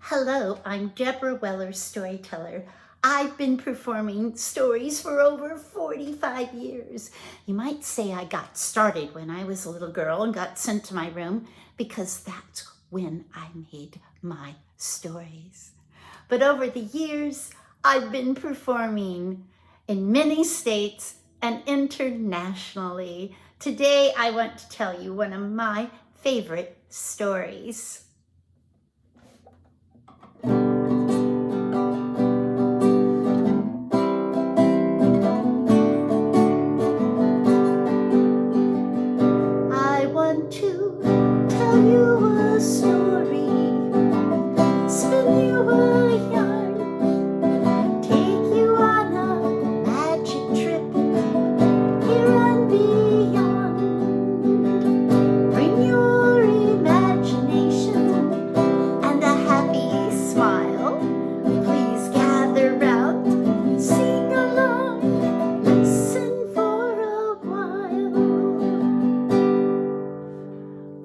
Hello, I'm Deborah Weller, storyteller. I've been performing stories for over 45 years. You might say I got started when I was a little girl and got sent to my room because that's when I made my stories. But over the years, I've been performing in many states and internationally. Today, I want to tell you one of my favorite stories. I want to tell you a story, spin you a yarn, take you on a magic trip here and beyond. Bring your imagination and a happy smile. Please gather round, sing along, listen for a while.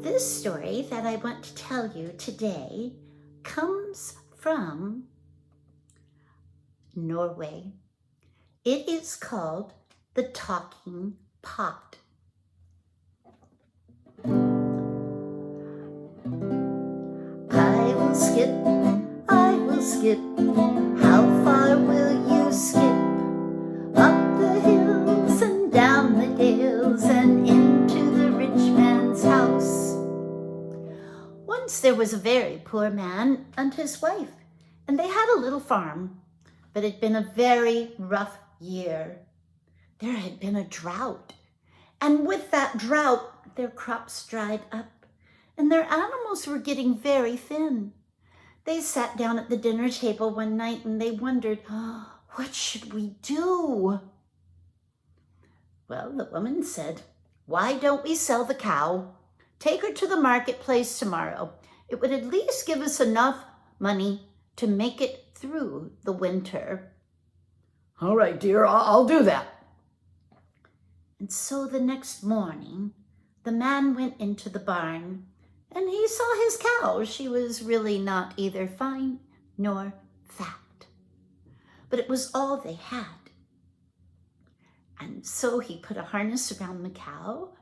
This story that I want to tell you today comes from Norway. It is called The Talking Pot. I will skip, how far will you skip? Up the hills and down the dales and into the rich man's house. Once there was a very poor man and his wife, and they had a little farm, but it had been a very rough year. There had been a drought, and with that drought, their crops dried up, and their animals were getting very thin. They sat down at the dinner table one night and they wondered, what should we do? Well, the woman said, why don't we sell the cow? Take her to the marketplace tomorrow. It would at least give us enough money to make it through the winter. All right, dear, I'll do that. And so the next morning, the man went into the barn and he saw his cow. She was really not either fine nor fat, but it was all they had. And so he put a harness around the cow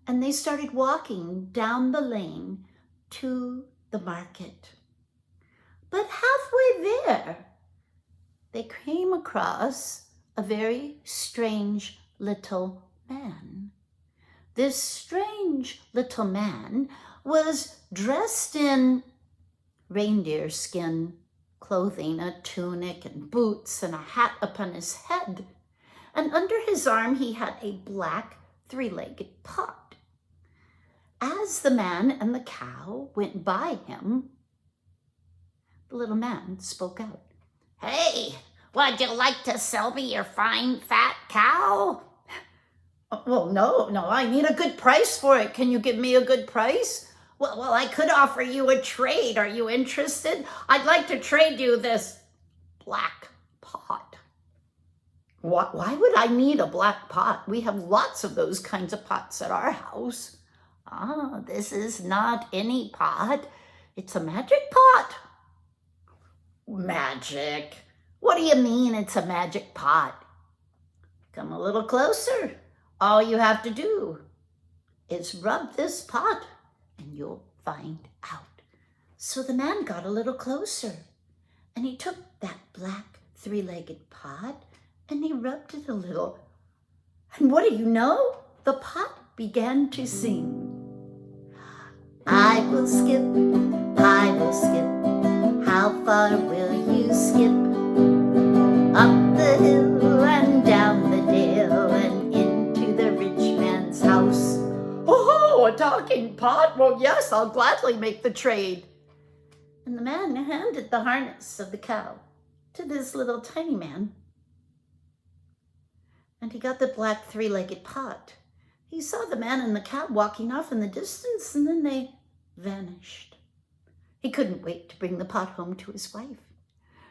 and they started walking down the lane to the market. But halfway there, they came across a very strange little man. This strange little man was dressed in reindeer skin clothing, a tunic and boots and a hat upon his head. And under his arm, he had a black three-legged pot. As the man and the cow went by him, the little man spoke out. Hey, would you like to sell me your fine, fat cow? Well, no, I need a good price for it. Can you give me a good price? Well, I could offer you a trade. Are you interested? I'd like to trade you this black pot. Why would I need a black pot? We have lots of those kinds of pots at our house. This is not any pot. It's a magic pot. Magic? What do you mean it's a magic pot? Come a little closer. All you have to do is rub this pot and you'll find out. So the man got a little closer and he took that black three-legged pot and he rubbed it a little. And what do you know? The pot began to sing. I will skip, how far will you skip? Up the hill and down the dale and into the rich man's house. Oh, a talking pot? Well, yes, I'll gladly make the trade. And the man handed the harness of the cow to this little tiny man. And he got the black three-legged pot. He saw the man and the cow walking off in the distance, and then they vanished. He couldn't wait to bring the pot home to his wife.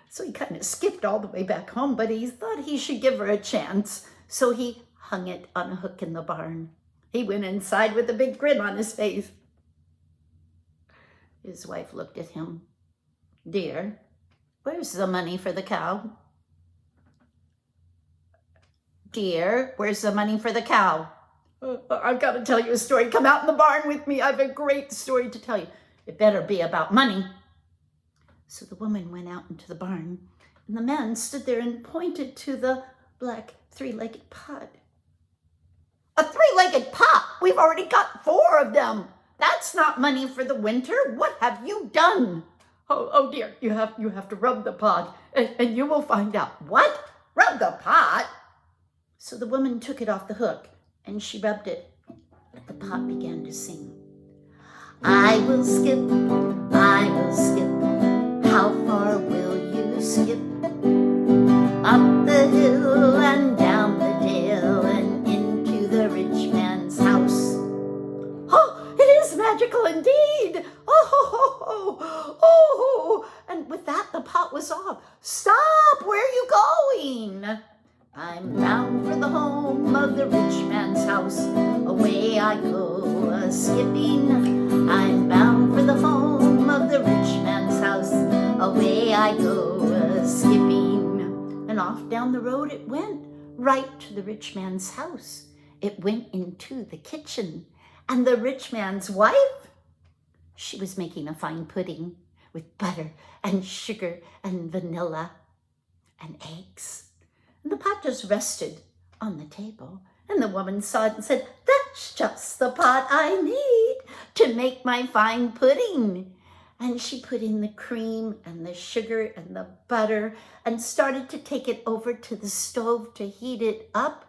So he kind of skipped all the way back home, but he thought he should give her a chance. So he hung it on a hook in the barn. He went inside with a big grin on his face. His wife looked at him Dear, where's the money for the cow? Dear, where's the money for the cow? I've got to tell you a story. Come out in the barn with me. I have a great story to tell you. It better be about money. So the woman went out into the barn, and the man stood there and pointed to the black three-legged pot. A three-legged pot? We've already got 4 of them. That's not money for the winter. What have you done? Oh dear, you have to rub the pot, and you will find out. What? Rub the pot? So the woman took it off the hook, and she rubbed it. But the pot began to sing. I will skip, how far will you skip? Up the hill and down the dale and into the rich man's house. Oh, it is magical indeed. Oh. And with that, the pot was off. Stop! Where are you going? I'm bound for the home of the rich man's house. Away I go a-skipping. I'm bound for the home of the rich man's house. Away I go a-skipping. And off down the road it went, right to the rich man's house. It went into the kitchen. And the rich man's wife, she was making a fine pudding with butter and sugar and vanilla and eggs. And the pot just rested on the table. And the woman saw it and said, that's just the pot I need to make my fine pudding. And she put in the cream and the sugar and the butter and started to take it over to the stove to heat it up,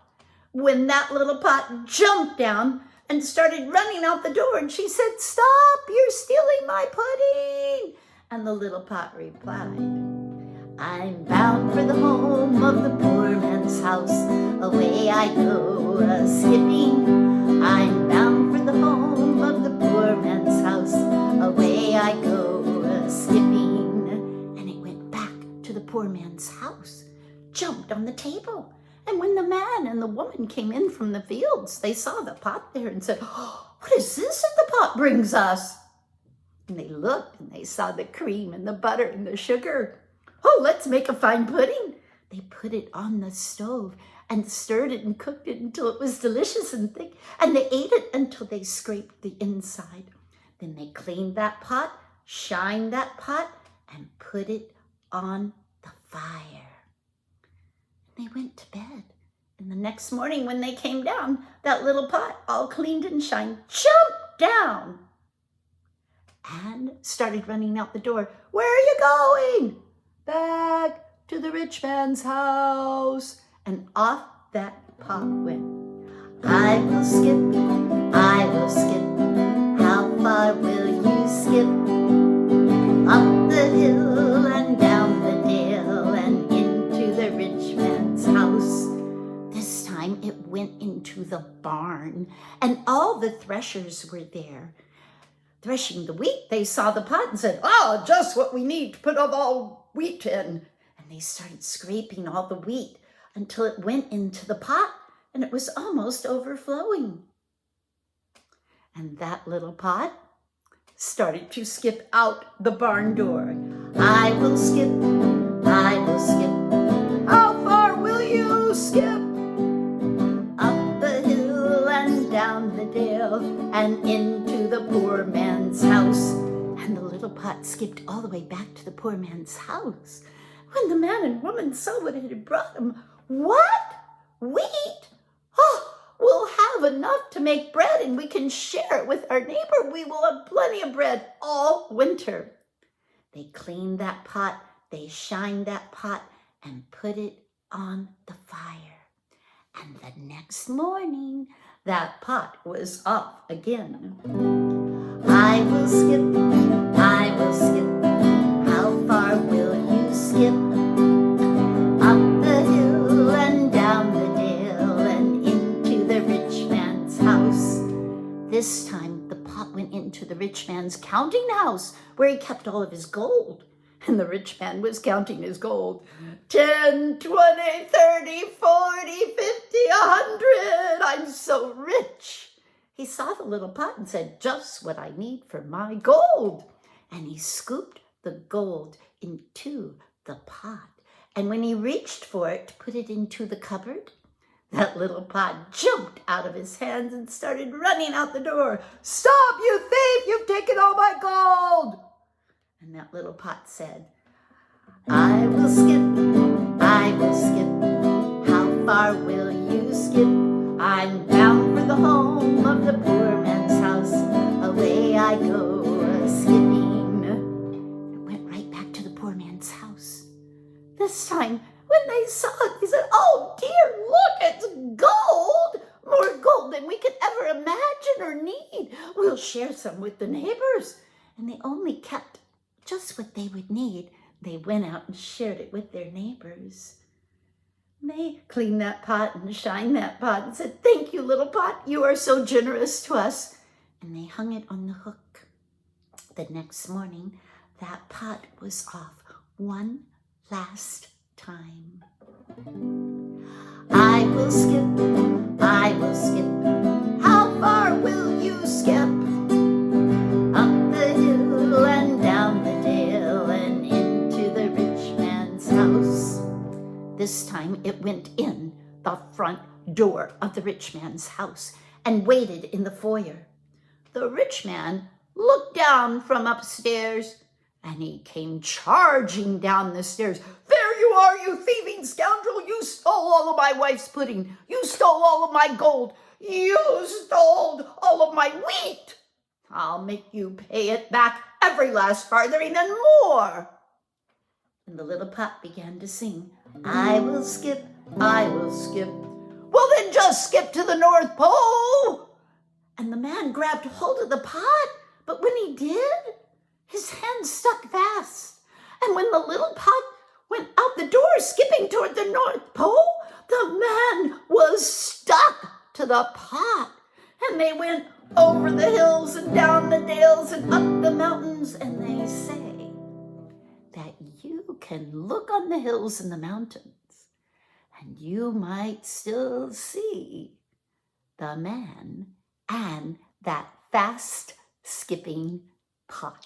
when that little pot jumped down and started running out the door. And she said, stop, you're stealing my pudding. And the little pot replied, I'm bound for the home of the poor man's house. Away I go a-skipping. I'm bound for the home of the poor man's house. Away I go a-skipping. And it went back to the poor man's house, jumped on the table. And when the man and the woman came in from the fields, they saw the pot there and said, oh, what is this that the pot brings us? And they looked and they saw the cream and the butter and the sugar. Oh, let's make a fine pudding. They put it on the stove and stirred it and cooked it until it was delicious and thick. And they ate it until they scraped the inside. Then they cleaned that pot, shined that pot, and put it on the fire. And they went to bed. And the next morning when they came down, that little pot, all cleaned and shined, jumped down and started running out the door. Where are you going? Back to the rich man's house. And off that pot went. I will skip, how far will you skip? Up the hill and down the dale and into the rich man's house. This time it went into the barn, and all the threshers were there. Threshing the wheat, they saw the pot and said, oh, just what we need to put all wheat in. And they started scraping all the wheat until it went into the pot and it was almost overflowing. And that little pot started to skip out the barn door. I will skip, how far will you skip? Up the hill and down the dale and into the poor man's house. And the little pot skipped all the way back to the poor man's house. When the man and woman saw what it had brought them, what? Wheat? Oh, we'll have enough to make bread and we can share it with our neighbor. We will have plenty of bread all winter. They cleaned that pot, they shined that pot and put it on the fire. And the next morning, that pot was off again. I will skip, how far will you skip? Up the hill and down the dale and into the rich man's house. This time the pot went into the rich man's counting house where he kept all of his gold. And the rich man was counting his gold. 10, 20, 30, 40, 50, 100. I'm so rich. He saw the little pot and said, just what I need for my gold. And he scooped the gold into the pot. And when he reached for it to put it into the cupboard, that little pot jumped out of his hands and started running out the door. "Stop, you thief! You've taken all my gold!" And that little pot said, I will skip, I will skip. How far will you skip? I'm bound for the home of the poor man's house. Away I go skipping. It went right back to the poor man's house. This time, when they saw it, they said, oh dear, look, it's gold! More gold than we could ever imagine or need. We'll share some with the neighbors. And they only kept just what they would need. They went out and shared it with their neighbors. They cleaned that pot and shined that pot and said, thank you, little pot. You are so generous to us. And they hung it on the hook. The next morning, that pot was off one last time. I will skip, I will skip. How far will you skip? Up the hill and down the dale and into the rich man's house. This time it went in the front door of the rich man's house and waited in the foyer. The rich man looked down from upstairs and he came charging down the stairs. There you are, you thieving scoundrel! You stole all of my wife's pudding. You stole all of my gold. You stole all of my wheat. I'll make you pay it back, every last farthing and more. And the little pot began to sing, I will skip, I will skip. Well, then just skip to the North Pole. And the man grabbed hold of the pot, but when he did, his hand stuck fast. And when the little pot went out the door, skipping toward the North Pole, the man was stuck to the pot. And they went over the hills and down the dales and up the mountains. And they say that you can look on the hills and the mountains and you might still see the man and that fast skipping pot.